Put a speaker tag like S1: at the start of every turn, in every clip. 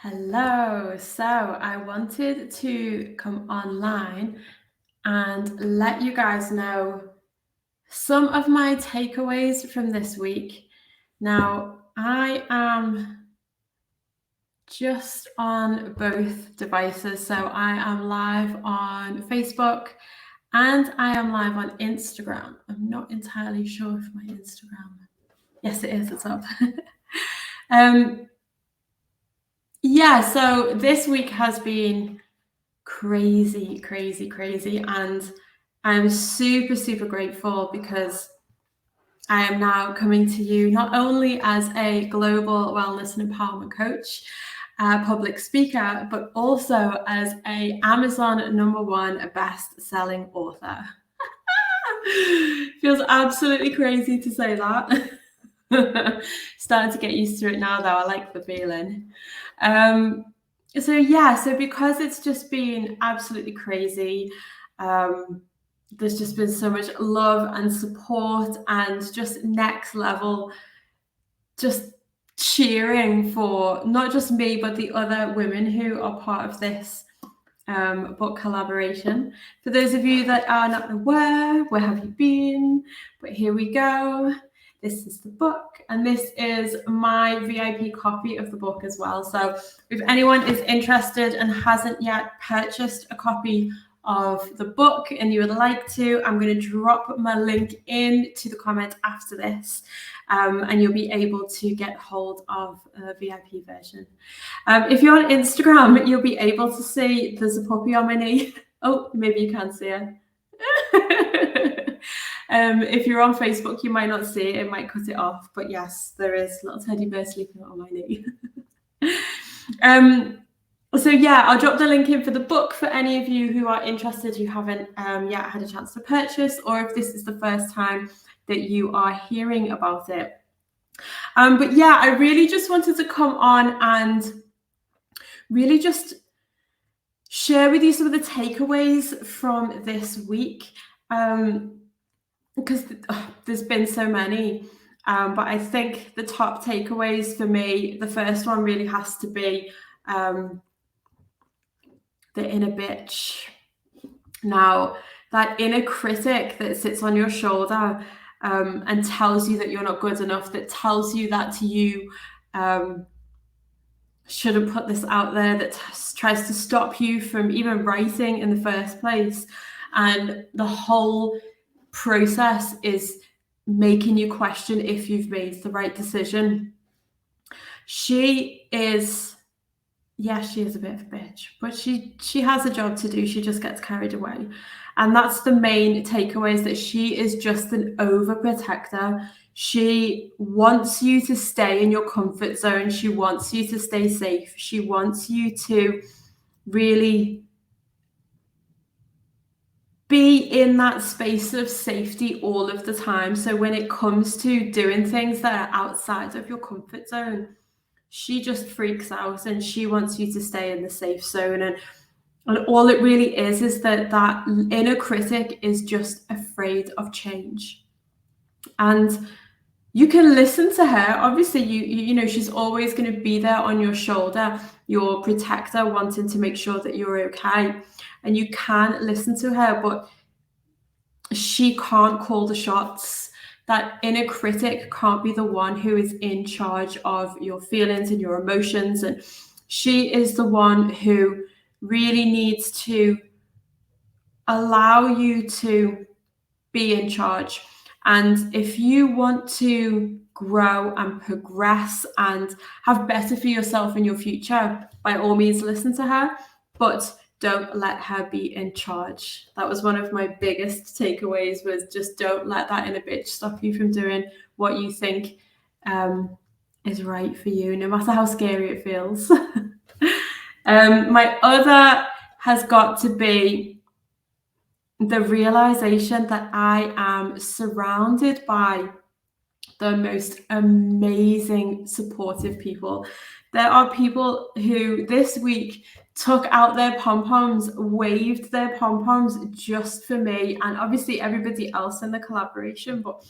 S1: Hello. So I wanted to come online and let you guys know some of my takeaways from this week. Now, I am just on both devices. So I am live on Facebook and I am live on Instagram. I'm not entirely sure if my Instagram. Yes, it is. It's up. Yeah, so this week has been crazy, crazy, crazy. And I'm super, super grateful because I am now coming to you not only as a global wellness and empowerment coach, public speaker, but also as a Amazon #1 best-selling author. Feels absolutely crazy to say that. Starting to get used to it now, though. I like the feeling. So because it's just been absolutely crazy, there's just been so much love and support and just next level, just cheering for not just me, but the other women who are part of this book collaboration. For those of you that are not aware, where have you been? But here we go. This is the book, and this is my VIP copy of the book as well. So if anyone is interested and hasn't yet purchased a copy of the book and you would like to, I'm going to drop my link into the comment after this, and you'll be able to get hold of a VIP version. If you're on Instagram, you'll be able to see there's a puppy on my knee. Oh, maybe you can't see her. If you're on Facebook, you might not see it. It might cut it off. But yes, there is a little teddy bear sleeping on my knee. So yeah, I'll drop the link in for the book for any of you who are interested, who haven't yet had a chance to purchase, or if this is the first time that you are hearing about it. But yeah, I really just wanted to come on and really just share with you some of the takeaways from this week, because there's been so many. But I think the top takeaways for me, the first one really has to be the inner bitch. Now, that inner critic that sits on your shoulder and tells you that you're not good enough, that tells you that you shouldn't put this out there, that tries to stop you from even writing in the first place. And the whole process is making you question if you've made the right decision. She is a bit of a bitch, but she has a job to do. She just gets carried away. And that's the main takeaway, is that she is just an overprotector. She wants you to stay in your comfort zone. She wants you to stay safe. She wants you to really be in that space of safety all of the time. So when it comes to doing things that are outside of your comfort zone, she just freaks out and she wants you to stay in the safe zone. And all it really is that inner critic is just afraid of change. And you can listen to her. Obviously, you know, she's always going to be there on your shoulder, your protector, wanting to make sure that you're okay. And you can listen to her, but she can't call the shots. That inner critic can't be the one who is in charge of your feelings and your emotions. And she is the one who really needs to allow you to be in charge. And if you want to grow and progress and have better for yourself in your future, by all means, listen to her, but don't let her be in charge. That was one of my biggest takeaways, was just don't let that inner bitch stop you from doing what you think is right for you, no matter how scary it feels. My other has got to be the realization that I am surrounded by the most amazing, supportive people. There are people who this week took out their pom-poms, waved their pom-poms just for me, and obviously everybody else in the collaboration, but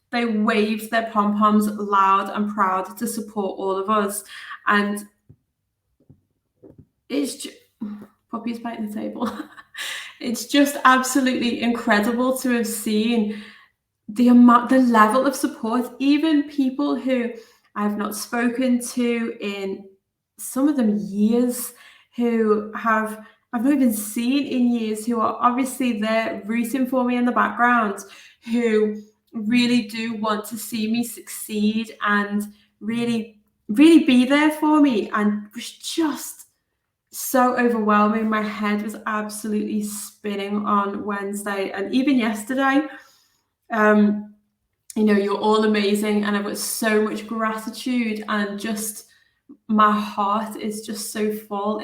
S1: they waved their pom-poms loud and proud to support all of us. And it's just, Poppy's biting the table. It's just absolutely incredible to have seen the level of support, even people who I've not spoken to in some of them years, who I've not even seen in years, who are obviously there rooting for me in the background, who really do want to see me succeed and really, really be there for me. And it was just so overwhelming. My head was absolutely spinning on Wednesday and even yesterday. You're all amazing, and I've got so much gratitude, and just my heart is just so full.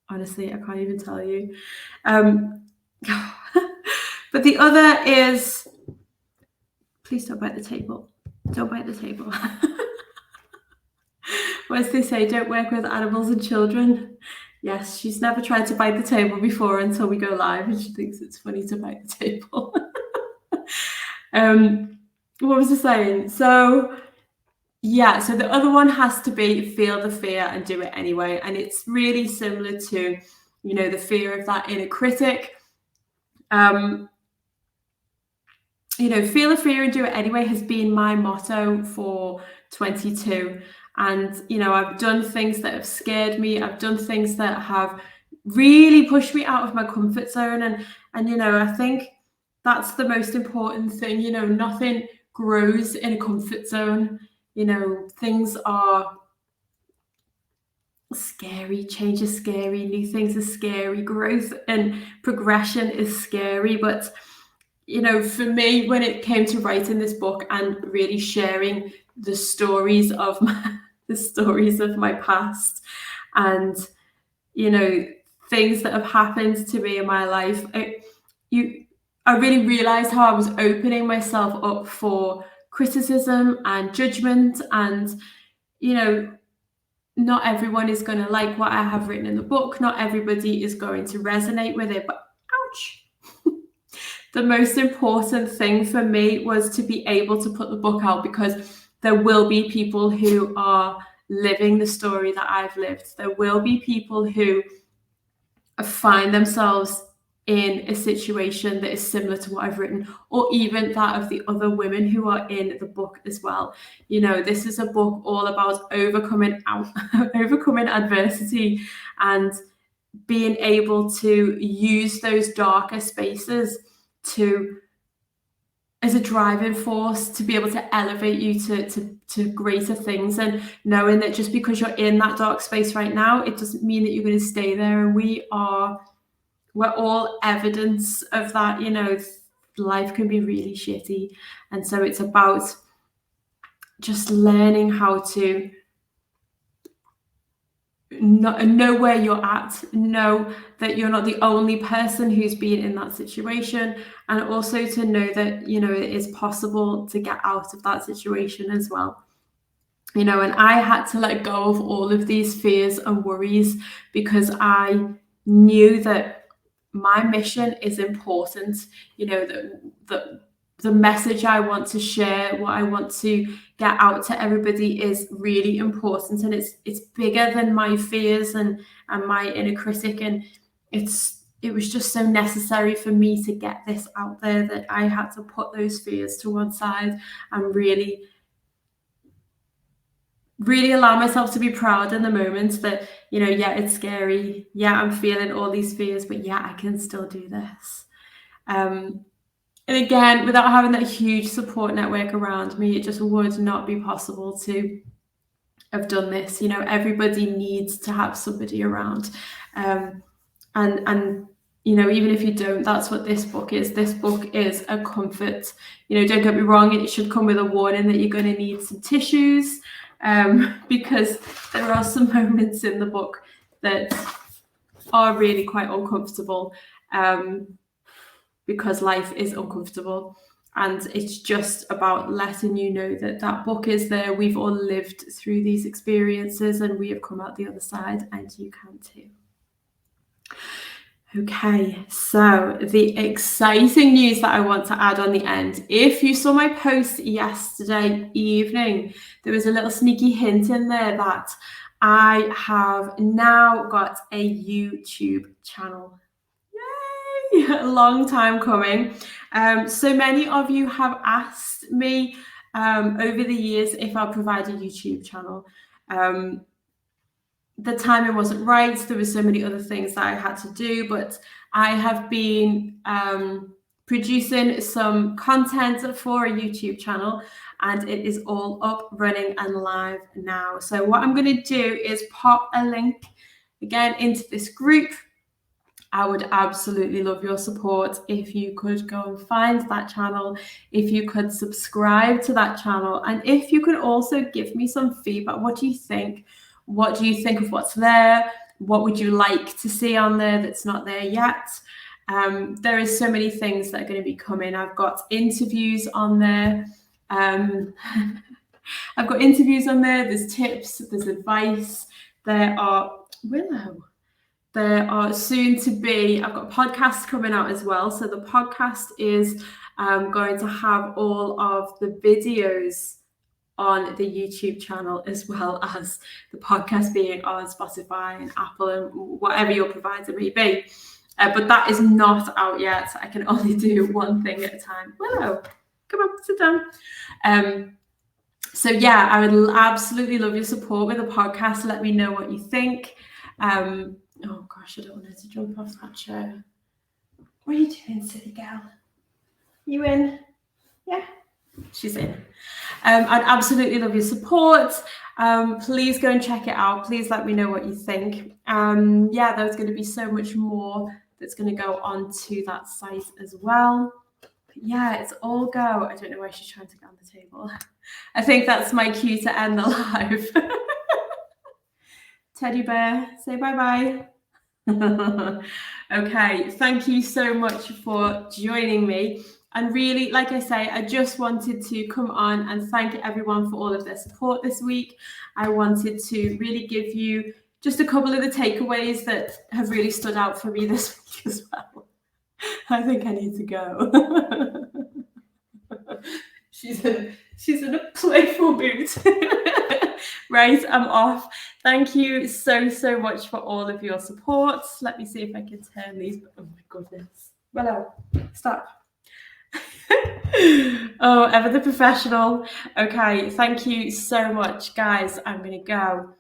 S1: Honestly, I can't even tell you. But the other is, please don't bite the table. Don't bite the table. What as they say, don't work with animals and children. Yes, she's never tried to bite the table before until we go live, and she thinks it's funny to bite the table. What was I saying? So the other one has to be feel the fear and do it anyway. And it's really similar to, the fear of that inner critic. Feel the fear and do it anyway has been my motto for 22. And, I've done things that have scared me. I've done things that have really pushed me out of my comfort zone. And I think that's the most important thing. Nothing grows in a comfort zone. Things are scary. Change is scary. New things are scary. Growth and progression is scary. But, for me, when it came to writing this book and really sharing the stories of my past and, things that have happened to me in my life, I really realized how I was opening myself up for criticism and judgment. And, not everyone is going to like what I have written in the book. Not everybody is going to resonate with it, but ouch. The most important thing for me was to be able to put the book out, because there will be people who are living the story that I've lived. There will be people who find themselves in a situation that is similar to what I've written, or even that of the other women who are in the book as well. This is a book all about overcoming adversity and being able to use those darker spaces as a driving force to be able to elevate you to greater things, and knowing that just because you're in that dark space right now, it doesn't mean that you're going to stay there. And we're all evidence of that. Life can be really shitty, and so it's about just learning how to know where you're at, know that you're not the only person who's been in that situation, and also to know that it is possible to get out of that situation as well. And I had to let go of all of these fears and worries, because I knew that my mission is important. That the message I want to share, what I want to get out to everybody, is really important, and it's bigger than my fears and my inner critic. And it was just so necessary for me to get this out there that I had to put those fears to one side and really allow myself to be proud in the moment that, it's scary. Yeah, I'm feeling all these fears, but yeah, I can still do this. And again, without having that huge support network around me, it just would not be possible to have done this. Everybody needs to have somebody around. And even if you don't, that's what this book is. This book is a comfort. Don't get me wrong, it should come with a warning that you're going to need some tissues, because there are some moments in the book that are really quite uncomfortable, because life is uncomfortable. And it's just about letting you know that that book is there. We've all lived through these experiences and we have come out the other side, and you can too. Okay, so the exciting news that I want to add on the end. If you saw my post yesterday evening, there was a little sneaky hint in there that I have now got a YouTube channel. Yay! A long time coming. So many of you have asked me over the years if I'll provide a YouTube channel. The timing wasn't right. There were so many other things that I had to do, but I have been producing some content for a YouTube channel, and it is all up, running, and live now. So what I'm going to do is pop a link again into this group. I would absolutely love your support if you could go and find that channel, if you could subscribe to that channel, and if you could also give me some feedback. What do you think? What do you think of what's there? What would you like to see on there that's not there yet? There is so many things that are going to be coming. I've got interviews on there. I've got interviews on there. There's tips, there's advice. There are Willow. There are soon to be, I've got podcasts coming out as well. So the podcast is going to have all of the videos on the YouTube channel, as well as the podcast being on Spotify and Apple and whatever your provider may be. But that is not out yet. I can only do one thing at a time. Willow, come on, sit down. So yeah, I would absolutely love your support with the podcast. Let me know what you think. Oh gosh, I don't want her to jump off that chair. What are you doing, silly girl? You in? Yeah, she's in. I'd absolutely love your support. Please go and check it out. Please let me know what you think. Yeah, there's going to be so much more that's going to go onto that site as well. But yeah, it's all go. I don't know why she's trying to get on the table. I think that's my cue to end the live. Teddy bear, say bye-bye. Okay, thank you so much for joining me. And really, like I say, I just wanted to come on and thank everyone for all of their support this week. I wanted to really give you just a couple of the takeaways that have really stood out for me this week as well. I think I need to go. She's in a playful mood. Right, I'm off. Thank you so much for all of your support. Let me see if I can turn these. Oh my goodness. Willow, stop. Oh, ever the professional. Okay, thank you so much, guys. I'm going to go.